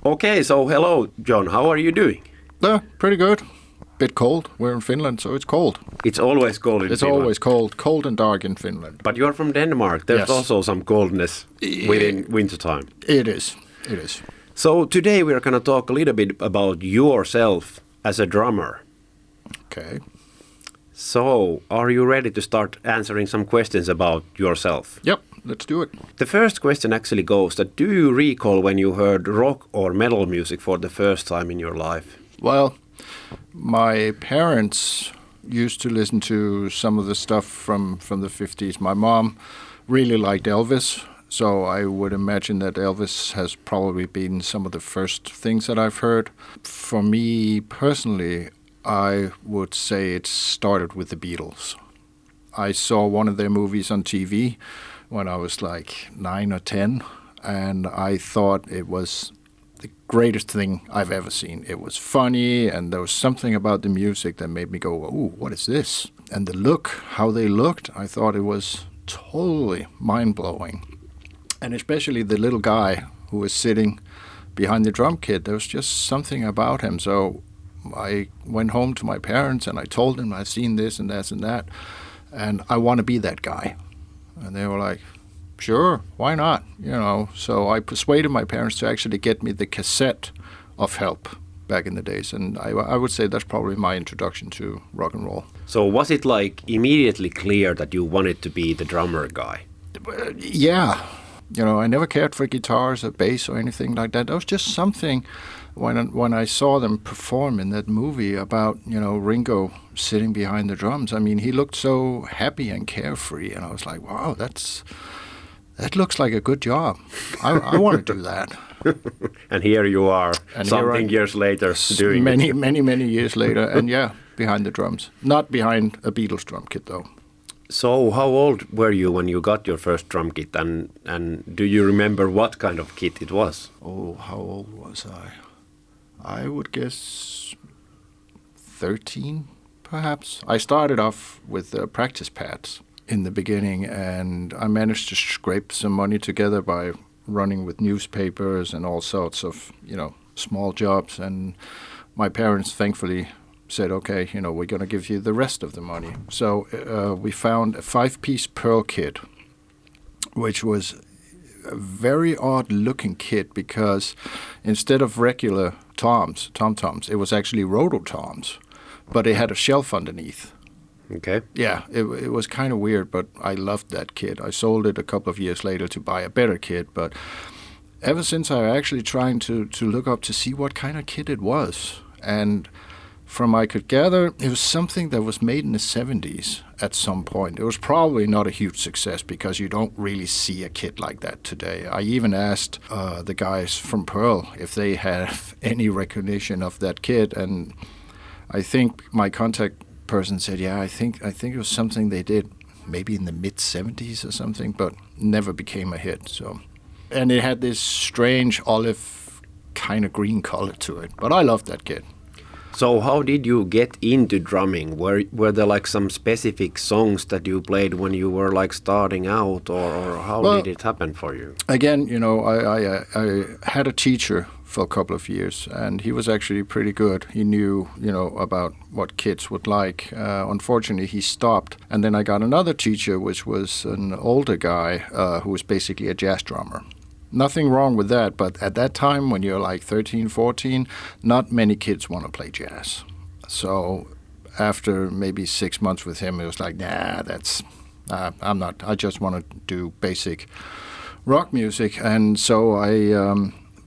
Okay, so hello, Jon. How are you doing? Pretty good. Bit cold. We're in Finland, so it's cold. It's always cold in Finland. It's always cold. Cold and dark in Finland. But you're from Denmark. There's also some coldness within wintertime. It is. It is. So today we're going to talk a little bit about yourself as a drummer. Okay. So, are you ready to start answering some questions about yourself? Yep, let's do it. The first question actually goes that do you recall when you heard rock or metal music for the first time in your life? Well, my parents used to listen to some of the stuff from the 50s. My mom really liked Elvis, so I would imagine that Elvis has probably been some of the first things that I've heard. For me personally, I would say it started with the Beatles. I saw one of their movies on TV when I was like 9 or 10, and I thought it was the greatest thing I've ever seen. It was funny, and there was something about the music that made me go, ooh, what is this? And the look, how they looked, I thought it was totally mind-blowing. And especially the little guy who was sitting behind the drum kit, there was just something about him. So I went home to my parents and I told them I've seen this and that and that, and I want to be that guy. And they were like, sure, why not? So I persuaded my parents to actually get me the cassette of Help back in the days, and I would say that's probably my introduction to rock and roll. So was it like immediately clear that you wanted to be the drummer guy? Yeah. I never cared for guitars or bass or anything like that. There was just something when I saw them perform in that movie about, Ringo sitting behind the drums. I mean, he looked so happy and carefree, and I was like, wow, that looks like a good job. I want to do that. And here you are, years later, doing it. Many years later, and behind the drums. Not behind a Beatles drum kit, though. So how old were you when you got your first drum kit, and do you remember what kind of kit it was? Oh, how old was I? I would guess 13, perhaps. I started off with practice pads in the beginning, and I managed to scrape some money together by running with newspapers and all sorts of, small jobs. And my parents thankfully said, okay, we're going to give you the rest of the money. So we found a 5-piece Pearl kit, which was a very odd-looking kit because instead of regular tom-toms, it was actually rototoms, but it had a shelf underneath. Okay. Yeah, it was kind of weird, but I loved that kit. I sold it a couple of years later to buy a better kit, but ever since I actually trying to look up to see what kind of kit it was. And from I could gather, it was something that was made in the 70s at some point. It was probably not a huge success because you don't really see a kit like that today. I even asked the guys from Pearl if they have any recognition of that kit, and I think my contact person said, yeah, I think it was something they did maybe in the mid-70s or something, but never became a hit. So, and it had this strange olive kind of green color to it, but I loved that kit. So how did you get into drumming? Were there like some specific songs that you played when you were like starting out, or how did it happen for you? Again, I had a teacher for a couple of years, and he was actually pretty good. He knew, about what kids would like. Unfortunately, he stopped, and then I got another teacher, which was an older guy who was basically a jazz drummer. Nothing wrong with that, but at that time, when you're like 13, 14, not many kids want to play jazz. So after maybe 6 months with him, it was like, nah, I'm not. I just want to do basic rock music. And so I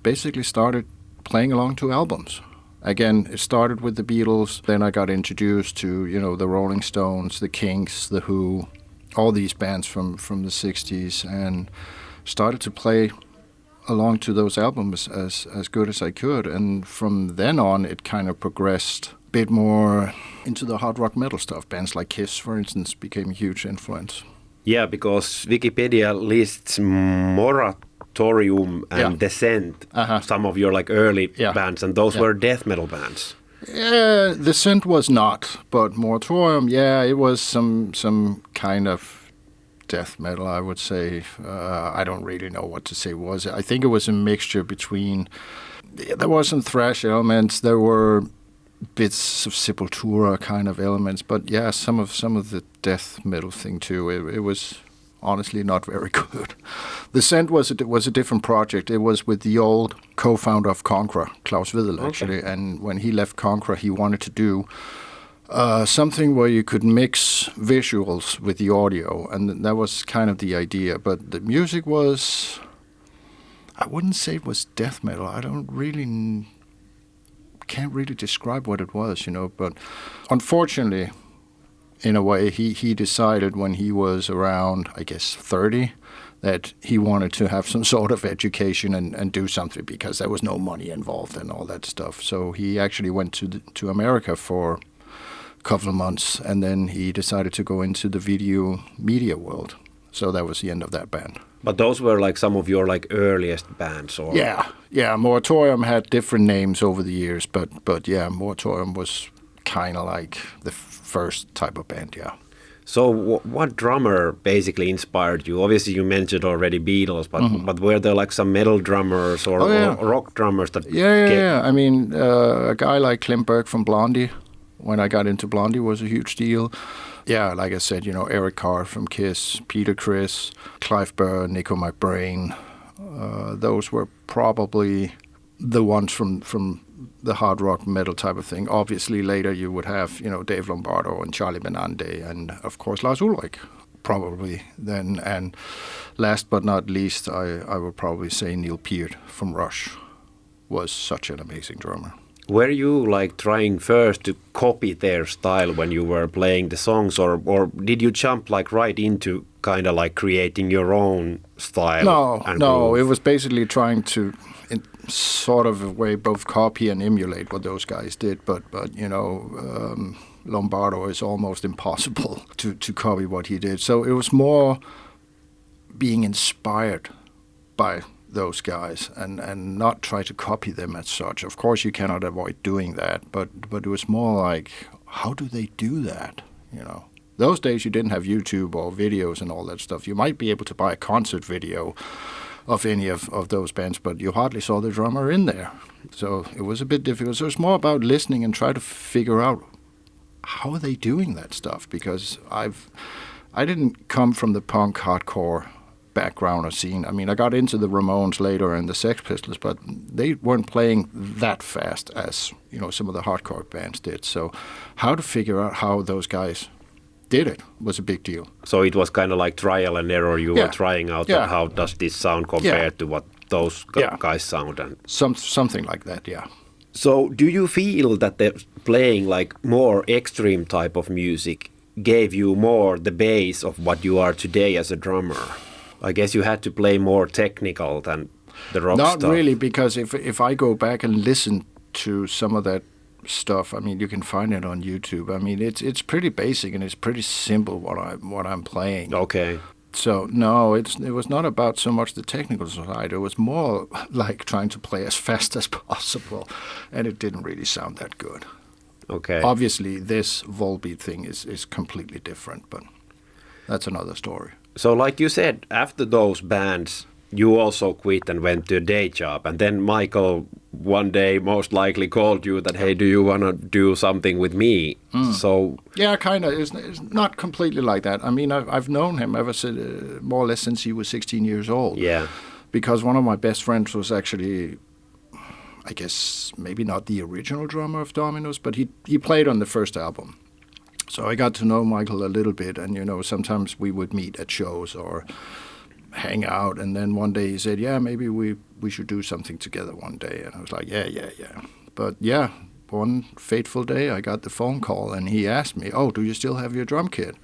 basically started playing along to albums. Again, it started with the Beatles. Then I got introduced to, the Rolling Stones, the Kinks, the Who, all these bands from the 60s, and started to play along to those albums as good as I could. And from then on, it kind of progressed a bit more into the hard rock metal stuff. Bands like Kiss, for instance, became a huge influence. Yeah, because Wikipedia lists Moratorium and Descent, some of your like early bands, and those were death metal bands. Yeah, Descent was not, but Moratorium, it was some kind of death metal, I would say. I don't really know what to say was it. I think it was a mixture between... There wasn't thrash elements. There were bits of Sepultura kind of elements. But yeah, some of the death metal thing too. It was honestly not very good. The Scent was a different project. It was with the old co-founder of Conqueror, Klaus Wedel, actually. Okay. And when he left Conqueror, he wanted to do something where you could mix visuals with the audio, and that was kind of the idea. But the music was, I wouldn't say it was death metal. I can't really describe what it was, but unfortunately, in a way, he decided when he was around, I guess, 30, that he wanted to have some sort of education and do something, because there was no money involved and all that stuff. So he actually went to America for a couple of months, and then he decided to go into the video media world. So that was the end of that band. But those were like some of your like earliest bands, or? Yeah. Moratorium had different names over the years, but yeah, Moratorium was kind of like the first type of band, yeah. So what drummer basically inspired you? Obviously, you mentioned already Beatles, but were there like some metal drummers or rock drummers that? Yeah. I mean, a guy like Clem Burke from Blondie, when I got into Blondie, was a huge deal. Yeah, like I said, Eric Carr from Kiss, Peter Criss, Clive Burr, Nico McBrain. Those were probably the ones from the hard rock metal type of thing. Obviously, later you would have, Dave Lombardo and Charlie Benante and, of course, Lars Ulrich, probably then. And last but not least, I would probably say Neil Peart from Rush was such an amazing drummer. Were you like trying first to copy their style when you were playing the songs, or did you jump like right into kind of like creating your own style? No, it was basically trying to, in sort of a way, both copy and emulate what those guys did. But Lombardo is almost impossible to copy what he did. So it was more being inspired by those guys and not try to copy them as such. Of course, you cannot avoid doing that, but it was more like, how do they do that? Those days you didn't have YouTube or videos and all that stuff. You might be able to buy a concert video of any of those bands, but you hardly saw the drummer in there. So it was a bit difficult. So it's more about listening and try to figure out how are they doing that stuff, because I didn't come from the punk hardcore background or scene. I mean, I got into the Ramones later and the Sex Pistols, but they weren't playing that fast as, some of the hardcore bands did. So how to figure out how those guys did it was a big deal. So it was kind of like trial and error. You were trying out how does this sound compared to what those guys sound, and something like that, yeah. So do you feel that the playing like more extreme type of music gave you more the base of what you are today as a drummer? I guess you had to play more technical than the rock stuff. Not really, because if I go back and listen to some of that stuff, I mean, you can find it on YouTube. I mean, it's pretty basic and it's pretty simple what I'm playing. Okay. So no, it was not about so much the technical side. It was more like trying to play as fast as possible, and it didn't really sound that good. Okay. Obviously, this Volbeat thing is completely different, but that's another story. So like you said, after those bands, you also quit and went to a day job. And then Michael one day most likely called you that, hey, do you want to do something with me? So yeah, kind of. It's not completely like that. I mean, I've known him ever since, more or less since he was 16 years old. Yeah. Because one of my best friends was actually, I guess, maybe not the original drummer of Dominos, but he played on the first album. So I got to know Michael a little bit, and, sometimes we would meet at shows or hang out. And then one day he said, yeah, maybe we should do something together one day. And I was like, yeah. But yeah, one fateful day I got the phone call and he asked me, oh, do you still have your drum kit?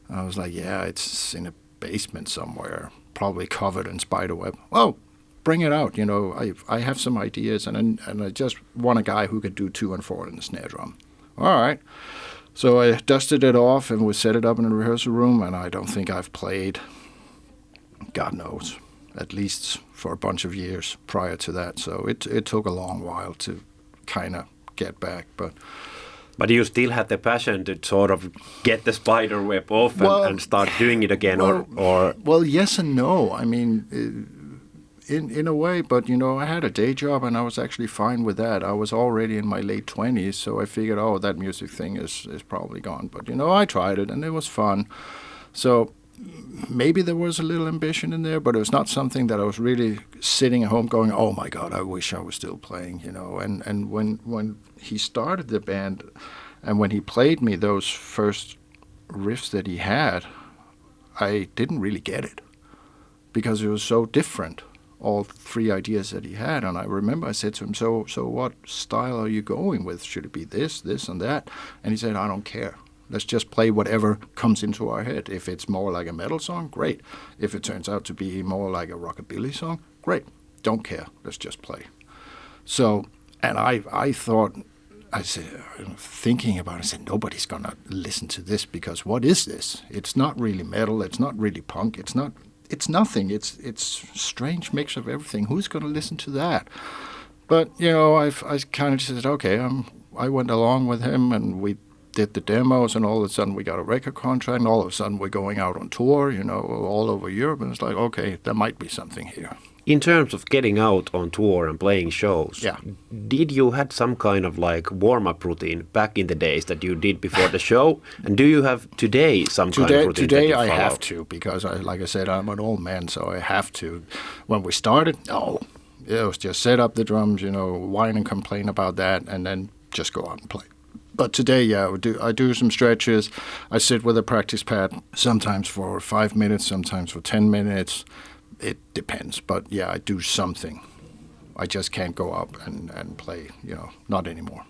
And I was like, yeah, it's in a basement somewhere, probably covered in spiderweb. Oh, bring it out. I have some ideas and I just want a guy who could do 2 and 4 in the snare drum. All right. So I dusted it off and we set it up in the rehearsal room, and I don't think I've played, God knows, at least for a bunch of years prior to that. So it took a long while to kind of get back. But But you still had the passion to sort of get the spider web off and start doing it again, or? Well, yes and no. I mean, in a way, but I had a day job and I was actually fine with that. I was already in my late 20s, so I figured, that music thing is probably gone. But I tried it and it was fun. So maybe there was a little ambition in there, but it was not something that I was really sitting at home going, oh my God, I wish I was still playing, And when he started the band and when he played me those first riffs that he had, I didn't really get it because it was so different, all three ideas that he had. And I remember I said to him, so what style are you going with? Should it be this, and that? And he said, I don't care. Let's just play whatever comes into our head. If it's more like a metal song, great. If it turns out to be more like a rockabilly song, great. Don't care. Let's just play. So, and I thought, I said, thinking about it, I said, nobody's going to listen to this because what is this? It's not really metal. It's not really punk. It's nothing. It's strange mix of everything. Who's going to listen to that? But, I kind of said, okay, I went along with him and we did the demos, and all of a sudden we got a record contract, and all of a sudden we're going out on tour, all over Europe, and it's like, okay, there might be something here. In terms of getting out on tour and playing shows, did you had some kind of like warm-up routine back in the days that you did before the show? And do you have today some kind of routine? Today I have to, because like I said, I'm an old man, so I have to. When we started, it was just set up the drums, whine and complain about that, and then just go out and play. But today, I do some stretches. I sit with a practice pad, sometimes for 5 minutes, sometimes for 10 minutes. It depends. But I do something. I just can't go up and play, not anymore.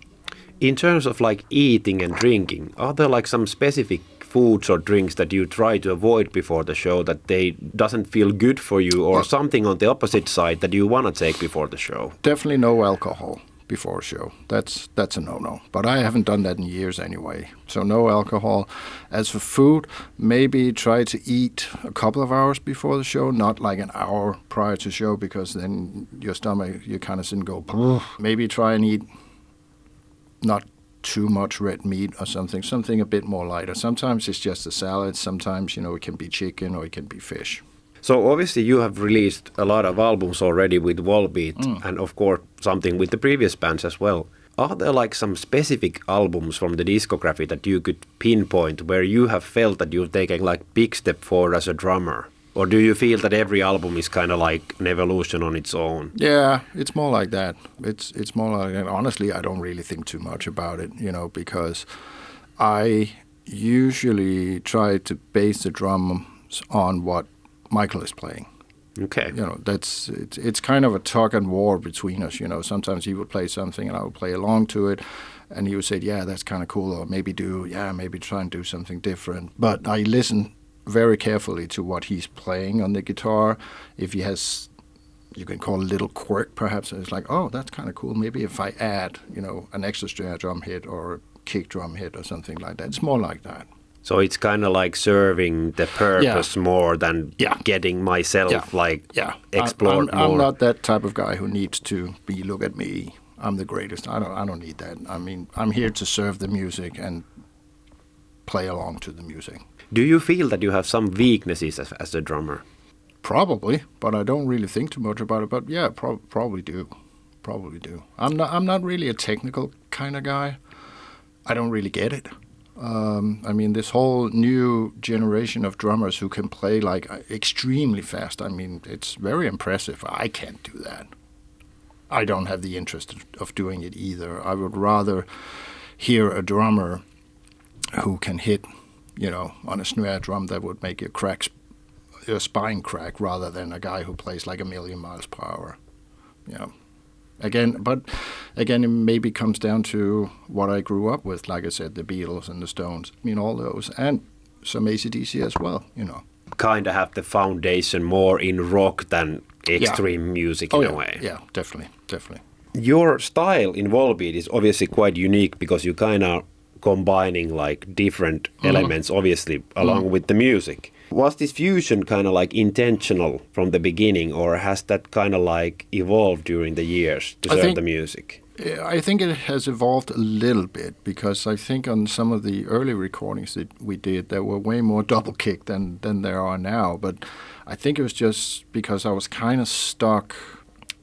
In terms of like eating and drinking, are there like some specific foods or drinks that you try to avoid before the show that they doesn't feel good for you, or something on the opposite side that you want to take before the show? Definitely no alcohol before a show. That's a no-no. But I haven't done that in years anyway. So no alcohol. As for food, maybe try to eat a couple of hours before the show, not like an hour prior to show, because then your stomach, you kind of sit and go, maybe try and eat not too much red meat or something a bit more lighter. Sometimes it's just a salad. Sometimes, it can be chicken or it can be fish. So obviously you have released a lot of albums already with Volbeat and of course something with the previous bands as well. Are there like some specific albums from the discography that you could pinpoint where you have felt that you've taken like big step forward as a drummer? Or do you feel that every album is kind of like an evolution on its own? Yeah, it's more like that. It's more like that. Honestly, I don't really think too much about it, because I usually try to base the drums on what Michael is playing. Okay. It's kind of a tug and war between us. Sometimes he would play something and I would play along to it, and he would say, "Yeah, that's kind of cool," or maybe try and do something different. But I listen very carefully to what he's playing on the guitar. If he has, you can call a little quirk, perhaps it's like, oh, that's kind of cool. Maybe if I add, an extra snare drum hit or a kick drum hit or something like that. It's more like that. So it's kind of like serving the purpose more than getting myself explored more. I'm not that type of guy who needs to be, look at me, I'm the greatest. I don't need that. I mean, I'm here to serve the music and play along to the music. Do you feel that you have some weaknesses as a drummer? Probably, but I don't really think too much about it. But yeah, probably do. I'm not really a technical kind of guy. I don't really get it. I mean, this whole new generation of drummers who can play like extremely fast, I mean, it's very impressive. I can't do that. I don't have the interest of doing it either. I would rather hear a drummer who can hit, on a snare drum that would make your spine crack, rather than a guy who plays like a million miles per hour. Again, it maybe comes down to what I grew up with. Like I said, the Beatles and the Stones. I mean, all those, and some AC/DC as well. Kind of have the foundation more in rock than extreme music in a way. Yeah, definitely. Your style in Volbeat is obviously quite unique because you kind of combining like different elements, obviously, along with the music. Was this fusion kind of like intentional from the beginning, or has that kind of like evolved during the years to serve the music? I think it has evolved a little bit because I think on some of the early recordings that we did, there were way more double kick than there are now. But I think it was just because I was kind of stuck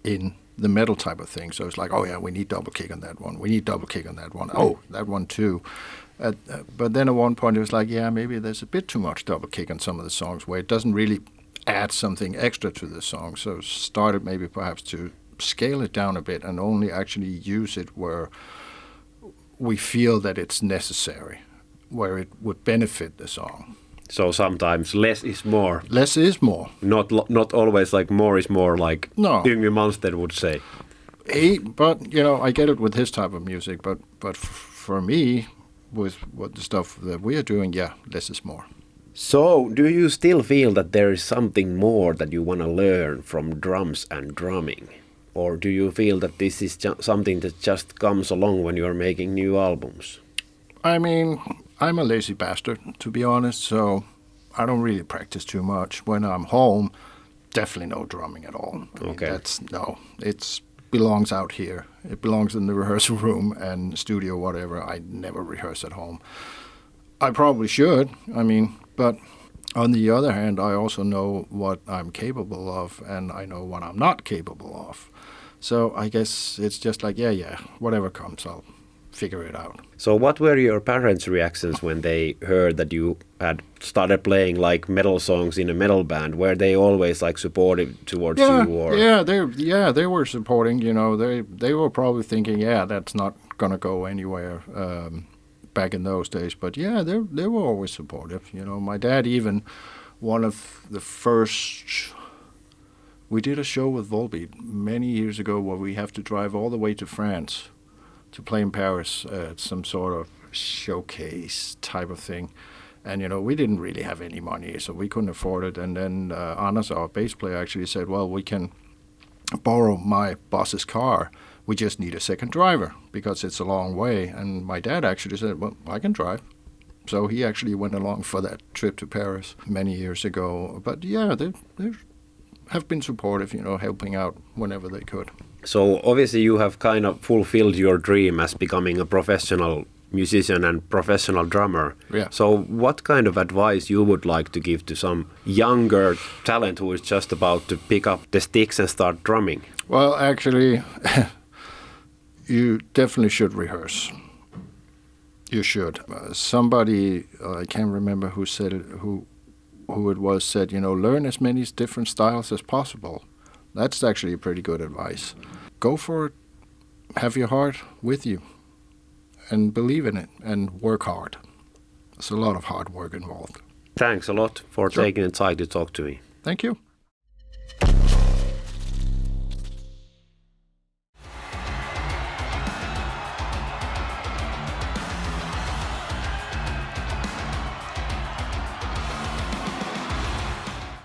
in the metal type of thing. So it's like, oh yeah, we need double kick on that one. We need double kick on that one. Oh, that one too. But then at one point it was like, yeah, maybe there's a bit too much double kick on some of the songs where it doesn't really add something extra to the song. So started maybe perhaps to scale it down a bit and only actually use it where we feel that it's necessary, where it would benefit the song. So sometimes less is more. Less is more. Not always like more is more, like No. Yngwie Malmsteen would say. But, I get it with his type of music, but for me, with what the stuff that we are doing, yeah, less is more. So, do you still feel that there is something more that you want to learn from drums and drumming? Or do you feel that this is something that just comes along when you're making new albums? I mean, I'm a lazy bastard, to be honest, so I don't really practice too much. When I'm home, definitely no drumming at all. I mean, it belongs out here. It belongs in the rehearsal room and studio, whatever. I never rehearse at home. I probably should, but on the other hand, I also know what I'm capable of, and I know what I'm not capable of. So I guess it's just like, yeah, whatever comes, I'll figure it out. So what were your parents' reactions when they heard that you had started playing like metal songs in a metal band? Were they always like supportive towards you? Or? They were supporting. They were probably thinking, yeah, that's not gonna go anywhere. Back in those days, but yeah, they were always supportive. My dad even, one of the first, we did a show with Volbeat many years ago where we have to drive all the way to France to play in Paris at some sort of showcase type of thing. And, we didn't really have any money, so we couldn't afford it. And then Anders, our bass player, actually said, well, we can borrow my boss's car. We just need a second driver because it's a long way. And my dad actually said, well, I can drive. So he actually went along for that trip to Paris many years ago. But yeah, they have been supportive, helping out whenever they could. So obviously you have kind of fulfilled your dream as becoming a professional musician and professional drummer. Yeah. So what kind of advice you would like to give to some younger talent who is just about to pick up the sticks and start drumming? Well, actually, you definitely should rehearse. You should. Somebody, I can't remember who said it, who it was, said, learn as many different styles as possible. That's actually a pretty good advice. Go for it. Have your heart with you. And believe in it. And work hard. There's a lot of hard work involved. Thanks a lot for taking the time to talk to me. Thank you.